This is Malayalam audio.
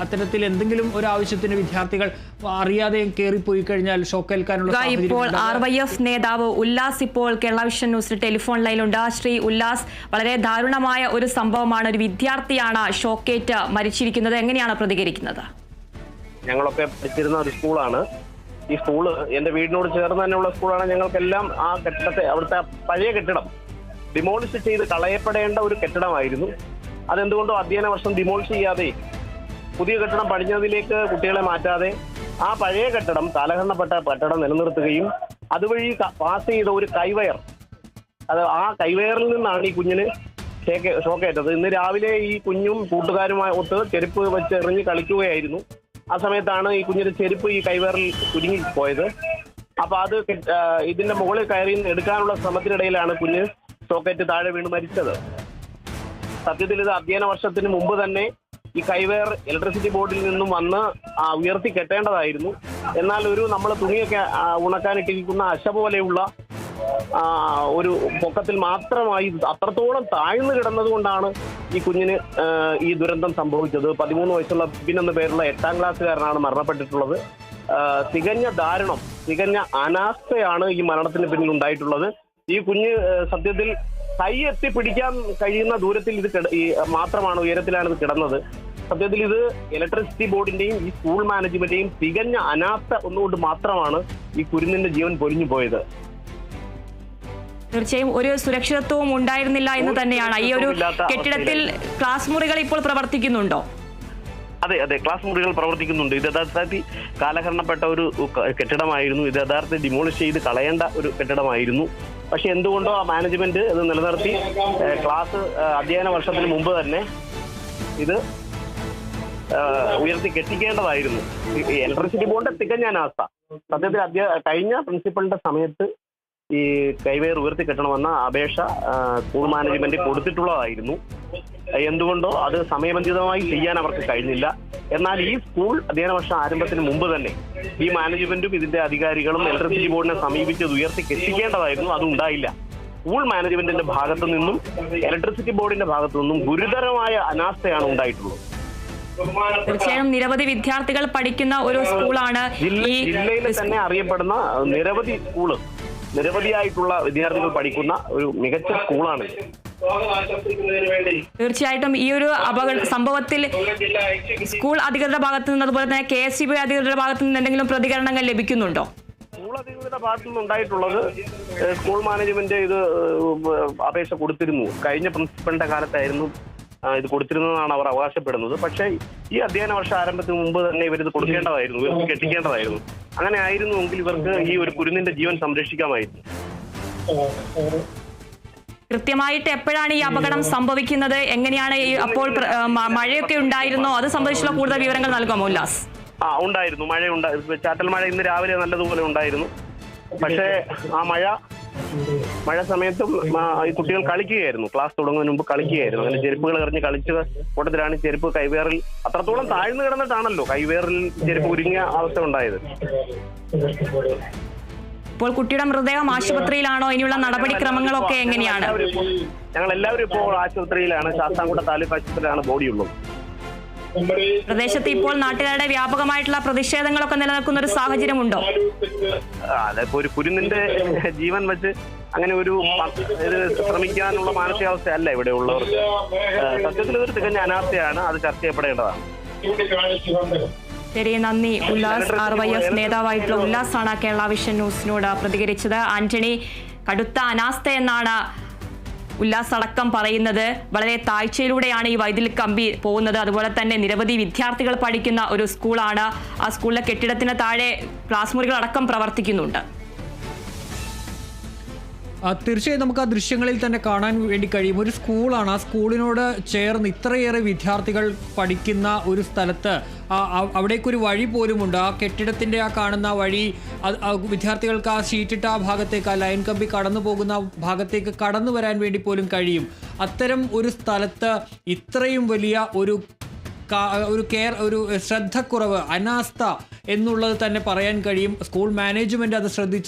അത്തരത്തിൽ എന്തെങ്കിലും ഒരു ആവശ്യത്തിന് വിദ്യാർത്ഥികൾ അറിയാതെ കയറിപ്പോയി കഴിഞ്ഞാൽ ഷോക്കേൽക്കാനുള്ള ഇപ്പോൾ RYF നേതാവ് ഉല്ലാസ് ഇപ്പോൾ കേരള വിഷൻ ന്യൂസിൽ ടെലിഫോൺ ലൈനിലുണ്ട്. ശ്രീ ഉല്ലാസ്, വളരെ ദാരുണമായ ഒരു സംഭവമാണ്. ഒരു വിദ്യാർത്ഥിയാണ് ഷോക്കേറ്റ് മരിച്ചിരിക്കുന്നത്. എങ്ങനെയാണ് പ്രതികരിക്കുന്നത്? ഞങ്ങളൊക്കെ പഠിച്ചിരുന്ന ഒരു സ്കൂളാണ് ഈ സ്കൂള്. എന്റെ വീടിനോട് ചേർന്ന് തന്നെയുള്ള സ്കൂളാണ്. ഞങ്ങൾക്കെല്ലാം ആ കെട്ടിടത്തെ, അവിടുത്തെ പഴയ കെട്ടിടം ഡിമോളിഷ് ചെയ്ത് കളയപ്പെടേണ്ട ഒരു കെട്ടിടമായിരുന്നു. അതെന്തുകൊണ്ടോ അധ്യയന വർഷം ഡിമോളിഷ് ചെയ്യാതെ പുതിയ കെട്ടിടം പണിഞ്ഞതിലേക്ക് കുട്ടികളെ മാറ്റാതെ ആ പഴയ കെട്ടിടം, കാലഹരണപ്പെട്ട കെട്ടിടം നിലനിർത്തുകയും അതുവഴി പാസ് ചെയ്ത ഒരു കൈവയർ, ആ കൈവയറിൽ നിന്നാണ് ഈ കുഞ്ഞിന് ഷോക്കേറ്റത്. ഇന്ന് രാവിലെ ഈ കുഞ്ഞും കൂട്ടുകാരുമായി ഒത്ത് ചെരുപ്പ് വെച്ച് എറിഞ്ഞ് കളിക്കുകയായിരുന്നു. ആ സമയത്താണ് ഈ കുഞ്ഞിന്റെ ചെരുപ്പ് ഈ കൈവയറിൽ കുരുങ്ങിപ്പോയത്. അപ്പൊ അത് ഇതിന്റെ മുകളിൽ കയറി എടുക്കാനുള്ള ശ്രമത്തിനിടയിലാണ് കുഞ്ഞ് ഷോക്കേറ്റ് താഴെ വീണ് മരിച്ചത്. സത്യത്തിൽ ഇത് അധ്യയന വർഷത്തിന് മുമ്പ് തന്നെ ഈ കൈവയർ ഇലക്ട്രിസിറ്റി ബോർഡിൽ നിന്നും വന്ന് ഉയർത്തി കെട്ടേണ്ടതായിരുന്നു. എന്നാൽ നമ്മൾ തുണിയൊക്കെ ഉണക്കാനിട്ടിരിക്കുന്ന അശ പോലെയുള്ള ഒരു പൊക്കത്തിൽ മാത്രമായി അത്രത്തോളം താഴ്ന്നു കിടന്നത് കൊണ്ടാണ് ഈ കുഞ്ഞിന് ഈ ദുരന്തം സംഭവിച്ചത്. 13 വയസ്സുള്ള ബിപിൻ എന്ന പേരുള്ള 8ാം ക്ലാസ്സുകാരനാണ് മരണപ്പെട്ടിട്ടുള്ളത്. തികഞ്ഞ ദാരുണം, തികഞ്ഞ അനാസ്ഥയാണ് ഈ മരണത്തിന് പിന്നിൽ ഉണ്ടായിട്ടുള്ളത്. ഈ കുഞ്ഞ് സത്യത്തിൽ കൈ എത്തി പിടിക്കാൻ കഴിയുന്ന ദൂരത്തിൽ ഇത് മാത്രമാണ്, ഉയരത്തിലാണ് ഇത് കിടന്നത്. സത്യത്തിൽ ഇത് ഇലക്ട്രിസിറ്റി ബോർഡിന്റെയും ഈ സ്കൂൾ മാനേജ്മെന്റിന്റെയും തികഞ്ഞ അനാസ്ഥ ഒന്നുകൊണ്ട് മാത്രമാണ് ഈ കുരുന്നിന്റെ ജീവൻ പൊലിഞ്ഞു പോയത്. തീർച്ചയായും ഒരു സുരക്ഷിതത്വവും ഉണ്ടായിരുന്നില്ല എന്ന് തന്നെയാണ്. ഈ ഒരു കെട്ടിടത്തിൽ ക്ലാസ് മുറികൾ ഇപ്പോൾ പ്രവർത്തിക്കുന്നുണ്ടോ? അതെ, ക്ലാസ് മുറികൾ പ്രവർത്തിക്കുന്നുണ്ട്. ഇത് യഥാർത്ഥത്തിൽ കാലഹരണപ്പെട്ട ഒരു കെട്ടിടമായിരുന്നു. ഇത് യഥാർത്ഥത്തിൽ ഡിമോളിഷ് ചെയ്ത് കളയേണ്ട ഒരു കെട്ടിടമായിരുന്നു. പക്ഷെ എന്തുകൊണ്ടോ ആ മാനേജ്മെന്റ് ഇത് നിലനിർത്തി ക്ലാസ് അധ്യയന വർഷത്തിന് മുമ്പ് തന്നെ ഇത് ഉയർത്തി കെട്ടിക്കേണ്ടതായിരുന്നു. ഇലക്ട്രിസിറ്റി ബോർഡിന്റെ തികഞ്ഞ അനാസ്ഥ. സത്യത്തിൽ കഴിഞ്ഞ പ്രിൻസിപ്പളിന്റെ സമയത്ത് ഈ കൈവയർ ഉയർത്തി കെട്ടണമെന്ന അപേക്ഷ സ്കൂൾ മാനേജ്മെന്റ് കൊടുത്തിട്ടുള്ളതായിരുന്നു. എന്തുകൊണ്ടോ അത് സമയബന്ധിതമായി ചെയ്യാൻ അവർക്ക് കഴിഞ്ഞില്ല. എന്നാൽ ഈ സ്കൂൾ അധ്യയന വർഷം ആരംഭത്തിന് മുമ്പ് തന്നെ ഈ മാനേജ്മെന്റും ഇതിന്റെ അധികാരികളും ഇലക്ട്രിസിറ്റി ബോർഡിനെ സമീപിച്ചത് ഉയർത്തി കെട്ടിക്കേണ്ടതായിരുന്നു. അത് ഉണ്ടായില്ല. സ്കൂൾ മാനേജ്മെന്റിന്റെ ഭാഗത്തു നിന്നും ഇലക്ട്രിസിറ്റി ബോർഡിന്റെ ഭാഗത്തു നിന്നും ഗുരുതരമായ അനാസ്ഥയാണ് ഉണ്ടായിട്ടുള്ളത്. തീർച്ചയായും നിരവധി വിദ്യാർത്ഥികൾ പഠിക്കുന്ന ഒരു സ്കൂളാണ്. ജില്ലയിലെ തന്നെ അറിയപ്പെടുന്ന നിരവധിയായിട്ടുള്ള വിദ്യാർത്ഥികൾ പഠിക്കുന്ന ഒരു മികച്ച സ്കൂളാണ്. തീർച്ചയായിട്ടും ഈ ഒരു സംഭവത്തിൽ സ്കൂൾ അധികൃതരുടെ ഭാഗത്തു നിന്ന്, അതുപോലെ തന്നെ KSEB അധികൃതരുടെ ഭാഗത്തു നിന്ന് എന്തെങ്കിലും പ്രതികരണങ്ങൾ ലഭിക്കുന്നുണ്ടോ? സ്കൂൾ അധികൃതരുടെ ഭാഗത്തു നിന്ന് ഉണ്ടായിട്ടുള്ളത്, സ്കൂൾ മാനേജ്മെന്റ് ഇത് അപേക്ഷ കൊടുത്തിരുന്നു. കഴിഞ്ഞ പ്രിൻസിപ്പലിന്റെ കാലത്തായിരുന്നു ഇത് കൊടുത്തിരുന്നതാണ് അവർ അവകാശപ്പെടുന്നത്. പക്ഷേ ഈ അധ്യയന വർഷം ആരംഭത്തിന് മുമ്പ് തന്നെ ഇവരിത് കൊടുക്കേണ്ടതായിരുന്നു, ഇവർക്ക് കെട്ടിക്കേണ്ടതായിരുന്നു. അങ്ങനെ ആയിരുന്നുവെങ്കിൽ ഇവർക്ക് ഈ ഒരു കുരുന്നിന്റെ ജീവൻ സംരക്ഷിക്കാമായിരുന്നു. കൃത്യമായിട്ട് എപ്പോഴാണ് ഈ അപകടം സംഭവിക്കുന്നത്? എങ്ങനെയാണ് അപ്പോൾ മഴയൊക്കെ ഉണ്ടായിരുന്നോ? അത് സംബന്ധിച്ചുള്ള കൂടുതൽ വിവരങ്ങൾ നൽകാമോ ഉല്ലാസ്? ഉണ്ടായിരുന്നു, ചാറ്റൽ മഴ ഇന്ന് രാവിലെ നല്ലതുപോലെ ഉണ്ടായിരുന്നു. പക്ഷേ ആ മഴ സമയത്തും ഈ കുട്ടികൾ കളിക്കുകയായിരുന്നു. ക്ലാസ് തുടങ്ങുന്നതിന് മുമ്പ് കളിക്കുകയായിരുന്നു. അങ്ങനെ ചെരുപ്പുകൾ എറിഞ്ഞ് കളിച്ച കൂട്ടത്തിലാണ് ചെരുപ്പ് കൈവേറിൽ അത്രത്തോളം താഴ്ന്നു കിടന്നിട്ടാണല്ലോ കൈവേറിൽ ചെരുപ്പ് ഉരുങ്ങിയ അവസ്ഥ ഉണ്ടായത്. ഇപ്പോൾ കുട്ടിയുടെ മൃതദേഹം ആശുപത്രിയിലാണോ? ഇനിയുള്ള നടപടിക്രമങ്ങളൊക്കെ എങ്ങനെയാണ്? ഞങ്ങൾ എല്ലാവരും ഇപ്പോൾ ആശുപത്രിയിലാണ്. ശാസ്താംകോട്ട താലൂക്ക് ആശുപത്രിയിലാണ് ബോഡിയുള്ളത്. പ്രദേശത്ത് ഇപ്പോൾ നാട്ടുകാരുടെ വ്യാപകമായിട്ടുള്ള പ്രതിഷേധങ്ങളൊക്കെ നിലനിൽക്കുന്ന ഒരു സാഹചര്യമുണ്ടോ? അതിപ്പോ ഒരു കുരുന്നിന്റെ ജീവൻ വെച്ച് അങ്ങനെ ഒരു ശ്രമിക്കാനുള്ള മാനസികാവസ്ഥയല്ല ഇവിടെ ഉള്ളവർക്ക്. സത്യത്തിൽ ഇതൊരു തികഞ്ഞ അനാസ്ഥയാണ്. അത് ചർച്ച ചെയ്യപ്പെടേണ്ടതാണ്. ശരി, നന്ദി ഉല്ലാസ്. RYF നേതാവായിട്ടുള്ള ഉല്ലാസാണ് കേരള വിഷൻ ന്യൂസിനോട് പ്രതികരിച്ചത്. ആന്റണി, കടുത്ത അനാസ്ഥ എന്നാണ് ഉല്ലാസ് അടക്കം പറയുന്നത്. വളരെ താഴ്ചയിലൂടെയാണ് ഈ വൈദ്യുതി കമ്പി പോകുന്നത്. അതുപോലെ തന്നെ നിരവധി വിദ്യാർത്ഥികൾ പഠിക്കുന്ന ഒരു സ്കൂളാണ്. ആ സ്കൂളിലെ കെട്ടിടത്തിന് താഴെ ക്ലാസ് മുറികൾ അടക്കം പ്രവർത്തിക്കുന്നുണ്ട്. തീർച്ചയായും നമുക്ക് ആ ദൃശ്യങ്ങളിൽ തന്നെ കാണാൻ വേണ്ടി കഴിയും. ഒരു സ്കൂളാണ്. ആ സ്കൂളിനോട് ചേർന്ന് ഇത്രയേറെ വിദ്യാർത്ഥികൾ പഠിക്കുന്ന ഒരു സ്ഥലത്ത് അവിടേക്കൊരു വഴി പോലുമുണ്ട്. ആ കെട്ടിടത്തിൻ്റെ ആ കാണുന്ന വഴി വിദ്യാർത്ഥികൾക്ക് ആ ഷീറ്റിട്ട ആ ഭാഗത്തേക്ക്, ആ ലൈൻ കമ്പി കടന്നു പോകുന്ന ഭാഗത്തേക്ക് കടന്നു വരാൻ വേണ്ടി പോലും കഴിയും. അത്തരം ഒരു സ്ഥലത്ത് ഇത്രയും വലിയ ഒരു ശ്രദ്ധക്കുറവ്, അനാസ്ഥ എന്നുള്ളത് തന്നെ പറയാൻ കഴിയും. സ്കൂൾ മാനേജ്മെന്റ് അത് ശ്രദ്ധിച്ചില്ല.